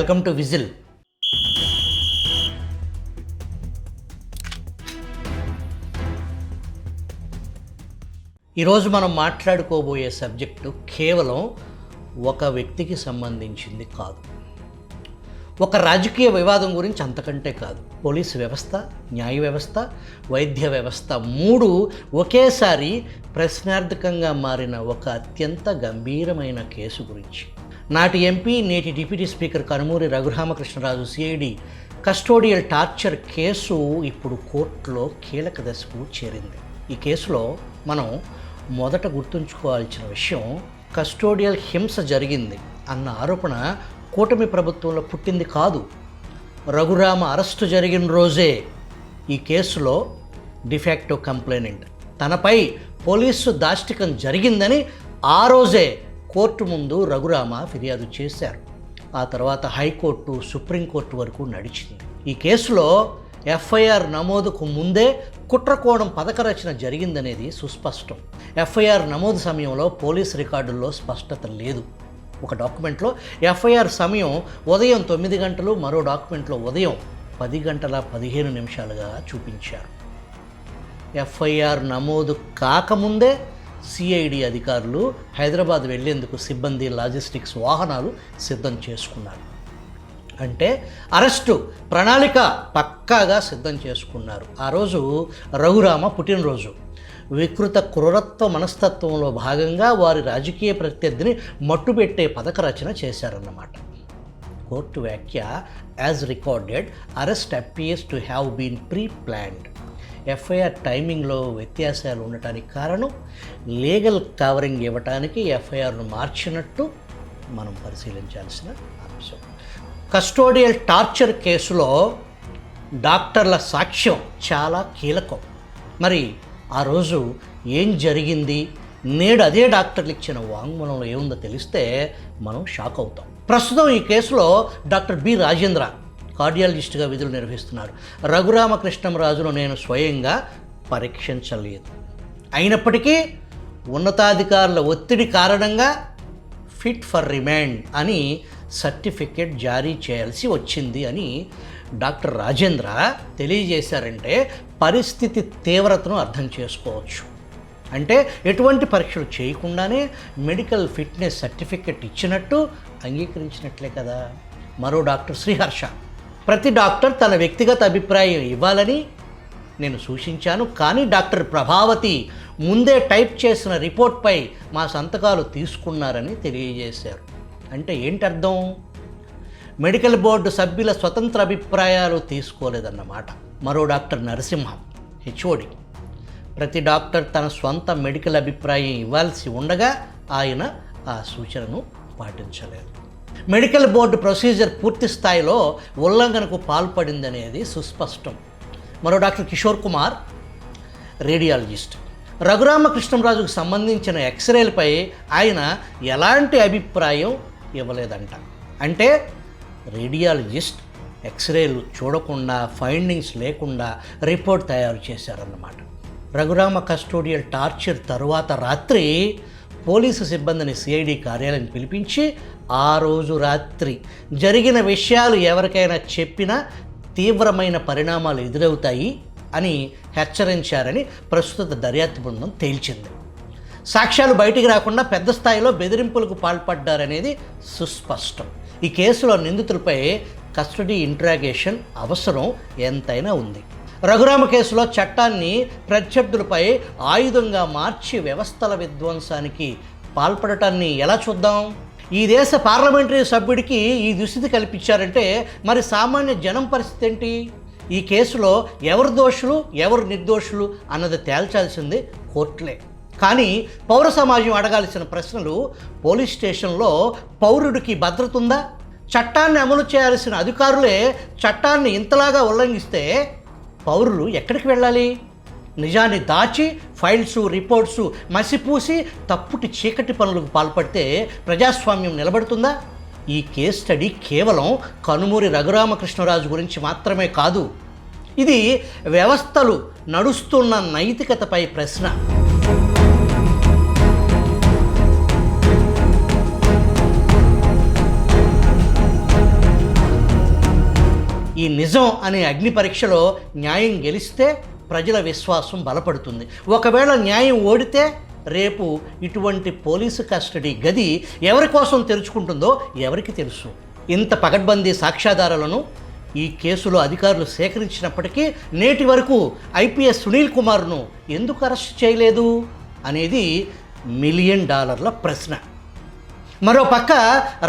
Welcome to whistle. ఈరోజు మనం మాట్లాడుకోబోయే subject కేవలం ఒక వ్యక్తికి సంబంధించింది కాదు, ఒక రాజకీయ వివాదం గురించి అంతకంటే కాదు. పోలీసు వ్యవస్థ, న్యాయ వ్యవస్థ, వైద్య వ్యవస్థ మూడు ఒకేసారి ప్రశ్నార్థకంగా మారిన ఒక అత్యంత గంభీరమైన కేసు గురించి. నాటి ఎంపీ, నేటి deputy speaker Kanumuri Raghuramakrishnaraju CID custodial torture case ఇప్పుడు కోర్టులో కీలక దశకు చేరింది. ఈ కేసులో మనం మొదట గుర్తుంచుకోవాల్సిన విషయం, కస్టోడియల్ హింస జరిగింది అన్న ఆరోపణ కూటమి ప్రభుత్వంలో పుట్టింది కాదు. రఘురామ అరెస్టు జరిగిన రోజే ఈ కేసులో డిఫాక్టో కంప్లైనెంట్ తనపై పోలీసు దాష్టికం జరిగిందని ఆ రోజే కోర్టు ముందు రఘురామ ఫిర్యాదు చేశారు. ఆ తర్వాత హైకోర్టు, సుప్రీంకోర్టు వరకు నడిచింది. ఈ కేసులో ఎఫ్ఐఆర్ నమోదుకు ముందే కుట్రకోణం పథక రచన జరిగిందనేది సుస్పష్టం. ఎఫ్ఐఆర్ నమోదు సమయంలో పోలీస్ రికార్డుల్లో స్పష్టత లేదు. ఒక డాక్యుమెంట్లో ఎఫ్ఐఆర్ సమయం ఉదయం 9 గంటలు, మరో డాక్యుమెంట్లో ఉదయం 10 గంటల 15 నిమిషాలుగా చూపించారు. ఎఫ్ఐఆర్ నమోదు కాకముందే సిఐడి అధికారులు హైదరాబాద్ వెళ్లేందుకు సిబ్బంది, లాజిస్టిక్స్ వాహనాలు సిద్ధం చేసుకున్నారు. అంటే అరెస్టు ప్రణాళిక పక్కాగా సిద్ధం చేసుకున్నారు. ఆ రోజు రఘురామ పుట్టినరోజు. వికృత క్రూరత్వ మనస్తత్వంలో భాగంగా వారి రాజకీయ ప్రత్యర్థిని మట్టుపెట్టే పథక రచన చేశారన్నమాట. కోర్టు వ్యాఖ్య, as recorded arrest appears to have been preplanned. FIR టైమింగ్లో వ్యత్యాసాలు ఉండటానికి కారణం లీగల్ కవరింగ్ ఇవ్వటానికి ఎఫ్ఐఆర్ను మార్చినట్టు మనం పరిశీలించాల్సిన అంశం. కస్టోడియల్ టార్చర్ కేసులో డాక్టర్ల సాక్ష్యం చాలా కీలకం. మరి ఆ రోజు ఏం జరిగింది, నేడు అదే డాక్టర్లు ఇచ్చిన వాంగ్మూలంలో ఏముందో తెలిస్తే మనం షాక్ అవుతాం. ప్రస్తుతం ఈ కేసులో డాక్టర్ బి రాజేంద్ర కార్డియాలజిస్ట్గా విధులు నిర్వహిస్తున్నారు. రఘురామకృష్ణరాజును నేను స్వయంగా పరీక్షించలేదు. అయినప్పటికీ ఉన్నతాధికారుల ఒత్తిడి కారణంగా ఫిట్ ఫర్ రిమాండ్ అని సర్టిఫికేట్ జారీ చేయాల్సి వచ్చింది అని డాక్టర్ రాజేంద్ర తెలియజేశారంటే పరిస్థితి తీవ్రతను అర్థం చేసుకోవచ్చు. అంటే ఎటువంటి పరీక్షలు చేయకుండానే మెడికల్ ఫిట్నెస్ సర్టిఫికేట్ ఇచ్చినట్టు అంగీకరించినట్లే కదా. మరో డాక్టర్ శ్రీహర్ష, ప్రతి డాక్టర్ తన వ్యక్తిగత అభిప్రాయం ఇవ్వాలని నేను సూచించాను, కానీ డాక్టర్ ప్రభావతి ముందే టైప్ చేసిన రిపోర్ట్పై మా సంతకాలు తీసుకున్నారని తెలియజేశారు. అంటే ఏంటి అర్థం? మెడికల్ బోర్డు సభ్యుల స్వతంత్ర అభిప్రాయాలు తీసుకోలేదన్నమాట. మరో డాక్టర్ నరసింహం, హెచ్ఓడి, ప్రతి డాక్టర్ తన స్వంత మెడికల్ అభిప్రాయం ఇవ్వాల్సి ఉండగా ఆయన ఆ సూచనను పాటించలేదు. మెడికల్ బోర్డు ప్రొసీజర్ పూర్తి స్థాయిలో ఉల్లంఘనకు పాల్పడిందనేది సుస్పష్టం. మరో డాక్టర్ కిషోర్ కుమార్, రేడియాలజిస్ట్, రఘురామకృష్ణరాజుకు సంబంధించిన ఎక్స్రేలపై ఆయన ఎలాంటి అభిప్రాయం ఇవ్వలేదంట. అంటే రేడియాలజిస్ట్ ఎక్స్రేలు చూడకుండా, ఫైండింగ్స్ లేకుండా రిపోర్ట్ తయారు చేశారన్నమాట. రఘురామ కస్టోడియల్ టార్చర్ తరువాత రాత్రి పోలీసు సిబ్బందిని సిఐడి కార్యాలయం పిలిపించి ఆ రోజు రాత్రి జరిగిన విషయాలు ఎవరికైనా చెప్పినా తీవ్రమైన పరిణామాలు ఎదురవుతాయి అని హెచ్చరించారని ప్రస్తుత దర్యాప్తు బృందం తేల్చింది. సాక్ష్యాలు బయటికి రాకుండా పెద్ద స్థాయిలో బెదిరింపులకు పాల్పడ్డారనేది సుస్పష్టం. ఈ కేసులో నిందితులపై కస్టడీ ఇంట్రాగేషన్ అవసరం ఎంతైనా ఉంది. రఘురామ కేసులో చట్టాన్ని ప్రత్యర్థులపై ఆయుధంగా మార్చి వ్యవస్థల విధ్వంసానికి పాల్పడటాన్ని ఎలా చూద్దాం? ఈ దేశ పార్లమెంటరీ సభ్యుడికి ఈ దుస్థితి కల్పించారంటే మరి సామాన్య జనం పరిస్థితి ఏంటి? ఈ కేసులో ఎవరు దోషులు, ఎవరు నిర్దోషులు అన్నది తేల్చాల్సింది కోర్టులే. కానీ పౌర సమాజం అడగాల్సిన ప్రశ్నలు, పోలీస్ స్టేషన్లో పౌరుడికి భద్రత ఉందా? చట్టాన్ని అమలు చేయాల్సిన అధికారులే చట్టాన్ని ఇంతలాగా ఉల్లంఘిస్తే పౌరులు ఎక్కడికి వెళ్ళాలి? నిజాన్ని దాచి ఫైల్స్, రిపోర్ట్స్ మసిపూసి తప్పుటి చీకటి పనులకు పాల్పడితే ప్రజాస్వామ్యం నిలబడుతుందా? ఈ కేస్ స్టడీ కేవలం కనుమూరి రఘురామకృష్ణరాజు గురించి మాత్రమే కాదు, ఇది వ్యవస్థలు నడుస్తున్న నైతికతపై ప్రశ్న. ఈ నిజం అనే అగ్ని పరీక్షలో న్యాయం గెలిస్తే ప్రజల విశ్వాసం బలపడుతుంది. ఒకవేళ న్యాయం ఓడితే రేపు ఇటువంటి పోలీసు కస్టడీ గది ఎవరి కోసం తెరుచుకుంటుందో ఎవరికి తెలుసు. ఇంత పకడ్బందీ సాక్ష్యాధారాలను ఈ కేసులో అధికారులు సేకరించినప్పటికీ నేటి వరకు ఐపీఎస్ సునీల్ కుమార్ను ఎందుకు అరెస్ట్ చేయలేదు అనేది $1 మిలియన్ ప్రశ్న. మరోపక్క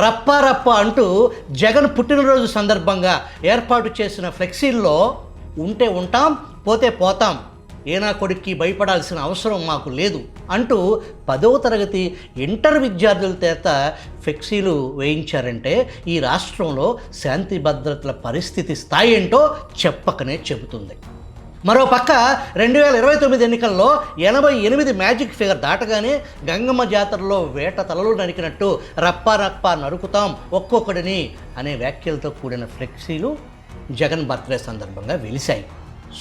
రప్ప అంటూ జగన్ పుట్టినరోజు సందర్భంగా ఏర్పాటు చేసిన ఫ్లెక్సీల్లో ఉంటే ఉంటాం, పోతే పోతాం, ఏనా కొడుక్కి భయపడాల్సిన అవసరం మాకు లేదు అంటూ 10వ తరగతి ఇంటర్ విద్యార్థుల చేత ఫ్లెక్సీలు వేయించారంటే ఈ రాష్ట్రంలో శాంతి భద్రతల పరిస్థితి స్థాయి ఏంటో చెప్పకనే చెబుతుంది. మరోపక్క 2029 ఎన్నికల్లో 88 మ్యాజిక్ ఫిగర్ దాటగానే గంగమ్మ జాతరలో వేట తలలు నరికినట్టు రప్ప నరుకుతాం ఒక్కొక్కడిని అనే వ్యాఖ్యలతో కూడిన ఫ్లెక్సీలు జగన్ బర్త్డే సందర్భంగా వెలిశాయి.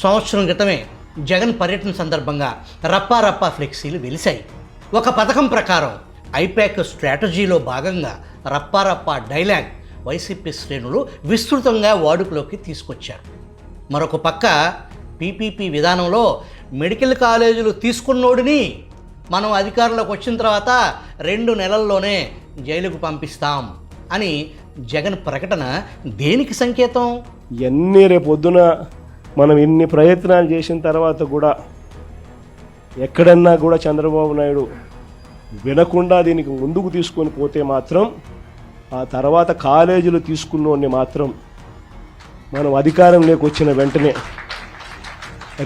సంవత్సరం క్రితమే జగన్ పర్యటన సందర్భంగా రప్ప ఫ్లెక్సీలు వెలిశాయి. ఒక పథకం ప్రకారం ఐపాక్ స్ట్రాటజీలో భాగంగా రప్ప డైలాగ్ వైసీపీ శ్రేణులు విస్తృతంగా వాడుకలోకి తీసుకొచ్చారు. మరొక పక్క పీపీపీ విధానంలో మెడికల్ కాలేజీలు తీసుకున్నోడిని మనం అధికారంలోకి వచ్చిన తర్వాత 2 నెలల్లోనే జైలుకు పంపిస్తాం అని జగన్ ప్రకటన దేనికి సంకేతం? ఎన్ని రేపొద్దున మనం ఇన్ని ప్రయత్నాలు చేసిన తర్వాత కూడా ఎక్కడన్నా కూడా చంద్రబాబు నాయుడు వినకుండా దీనికి ముందుకు తీసుకొని పోతే మాత్రం ఆ తర్వాత కాలేజీలు తీసుకున్నోడిని మాత్రం మనం అధికారంలోకి వచ్చిన వెంటనే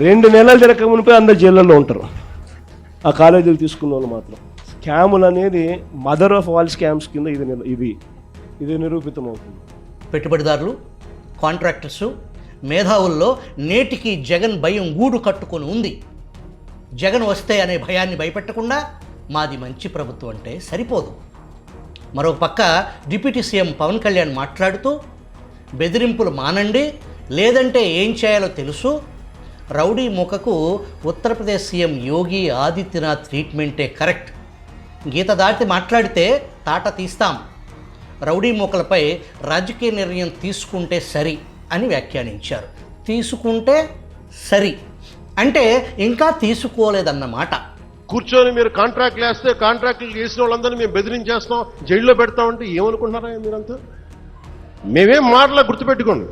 2 నెలలు తిరగక మునిపే అందరు జైళ్ళల్లో ఉంటారు. ఆ కాలేజీలు తీసుకున్న వాళ్ళు మాత్రం. స్కాములు అనేది మదర్ ఆఫ్ ఆల్ స్కామ్స్ కింద ఇది నిరూపితమవుతుంది. పెట్టుబడిదారులు, కాంట్రాక్టర్సు, మేధావుల్లో నేటికి జగన్ భయం గూడు కట్టుకొని ఉంది. జగన్ వస్తే అనే భయాన్ని భయపెట్టకుండా మాది మంచి ప్రభుత్వం అంటే సరిపోదు. మరొక పక్క డిప్యూటీ సీఎం పవన్ కళ్యాణ్ మాట్లాడుతూ బెదిరింపులు మానండి, లేదంటే ఏం చేయాలో తెలుసు, rowdy మూకకు Uttar Pradesh CM Yogi Adityanath ట్రీట్మెంటే correct, గీత దాటి మాట్లాడితే తాట తీస్తాం, రౌడీ మూకలపై రాజకీయ నిర్ణయం తీసుకుంటే సరి అని వ్యాఖ్యానించారు. తీసుకుంటే సరి అంటే ఇంకా తీసుకోలేదన్నమాట. కూర్చొని మీరు కాంట్రాక్ట్లు వేస్తే కాంట్రాక్ట్లు చేసిన వాళ్ళందరినీ మేము బెదిరించేస్తాం, జైల్లో పెడతామంటే ఏమనుకుంటున్నారా మీరంతా? మేమేం మాటలా గుర్తుపెట్టుకోండి.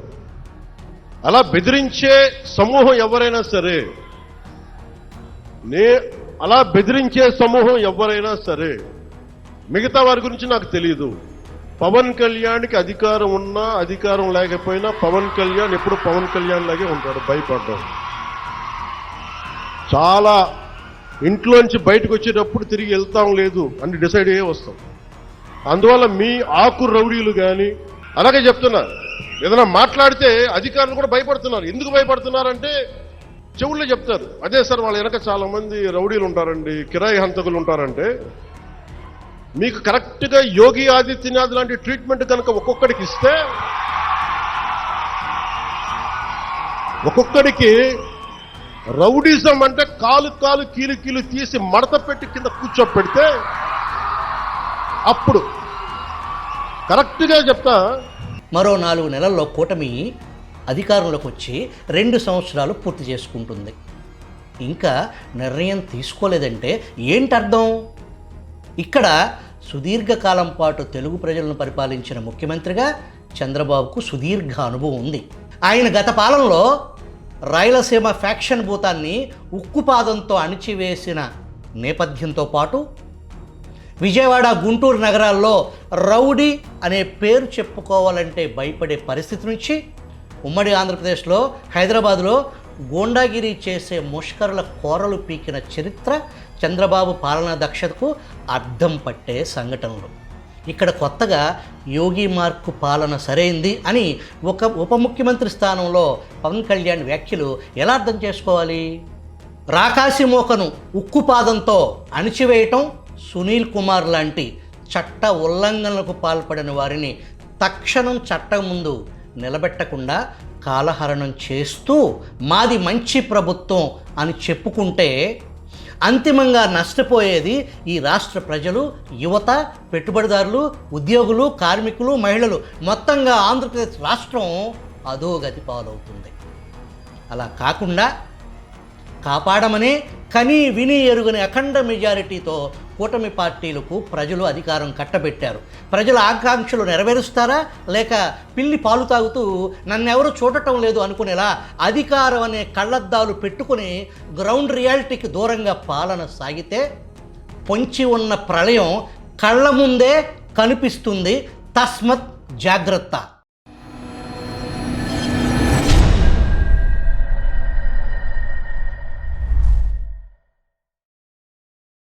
అలా బెదిరించే సమూహం ఎవరైనా సరే, మిగతా వారి గురించి నాకు తెలియదు. పవన్ కళ్యాణ్కి అధికారం ఉన్నా అధికారం లేకపోయినా పవన్ కళ్యాణ్ ఎప్పుడు పవన్ కళ్యాణ్ లాగే ఉంటాడు, భయపడ్డాడు. చాలా ఇంట్లోంచి బయటకు వచ్చేటప్పుడు తిరిగి వెళ్తాం లేదు అని డిసైడ్ అయ్యే వస్తాం. అందువల్ల మీ ఆకు రౌడీలు కానీ అలాగే చెప్తున్నారు. ఏదైనా మాట్లాడితే అధికారులు కూడా భయపడుతున్నారు. ఎందుకు భయపడుతున్నారంటే చెవుల్లో చెప్తారు, అదే సార్ వాళ్ళ వెనక చాలా మంది రౌడీలు ఉంటారండి, కిరాయి హంతకులు ఉంటారంటే, మీకు కరెక్ట్గా యోగి ఆదిత్యనాథ్ లాంటి ట్రీట్మెంట్ కనుక ఒక్కొక్కడికి ఇస్తే, ఒక్కొక్కడికి రౌడీజం అంటే కాలు కీలు తీసి మడత పెట్టి కింద కూర్చోపెడితే అప్పుడు కరెక్ట్గా చెప్తా. మరో 4 నెలల్లో కూటమి అధికారంలోకి వచ్చి 2 సంవత్సరాలు పూర్తి చేసుకుంటుంది. ఇంకా నిర్ణయం తీసుకోలేదంటే ఏంటర్థం? ఇక్కడ సుదీర్ఘకాలం పాటు తెలుగు ప్రజలను పరిపాలించిన ముఖ్యమంత్రిగా చంద్రబాబుకు సుదీర్ఘ అనుభవం ఉంది. ఆయన గత పాలనలో రాయలసీమ ఫ్యాక్షన్ భూతాన్ని ఉక్కుపాదంతో అణిచివేసిన నేపథ్యంతో పాటు విజయవాడ, గుంటూరు నగరాల్లో రౌడీ అనే పేరు చెప్పుకోవాలంటే భయపడే పరిస్థితి నుంచి ఉమ్మడి ఆంధ్రప్రదేశ్లో హైదరాబాదులో గూండాగిరి చేసే ముష్కరుల కోరలు పీకిన చరిత్ర చంద్రబాబు పాలనా దక్షతకు అద్దం పట్టే సంఘటనలు. ఇక్కడ కొత్తగా యోగి మార్కు పాలన సరైంది అని ఒక ఉప ముఖ్యమంత్రి స్థానంలో పవన్ కళ్యాణ్ వ్యాఖ్యలు ఎలా అర్థం చేసుకోవాలి? రాకాసి మోకను ఉక్కుపాదంతో అణిచివేయటం, సునీల్ కుమార్ లాంటి చట్ట ఉల్లంఘనలకు పాల్పడిన వారిని తక్షణం చట్టం ముందు నిలబెట్టకుండా కాలహరణం చేస్తూ మాది మంచి ప్రభుత్వం అని చెప్పుకుంటే అంతిమంగా నష్టపోయేది ఈ రాష్ట్ర ప్రజలు, యువత, పెట్టుబడిదారులు, ఉద్యోగులు, కార్మికులు, మహిళలు, మొత్తంగా ఆంధ్రప్రదేశ్ రాష్ట్రం అధోగతి పాలవుతుంది. అలా కాకుండా కాపాడమనే కని విని ఎరుగని అఖండ మెజారిటీతో కూటమి పార్టీలకు ప్రజలు అధికారం కట్టబెట్టారు. ప్రజల ఆకాంక్షలు నెరవేరుస్తారా, లేక పిల్లి పాలు తాగుతూ నన్నెవరు చూడటం లేదు అనుకునేలా అధికారం అనే కళ్ళద్దాలు పెట్టుకుని గ్రౌండ్ రియాలిటీకి దూరంగా పాలన సాగితే పొంచి ఉన్న ప్రళయం కళ్ళ ముందే కనిపిస్తుంది. తస్మత్ జాగ్రత్త.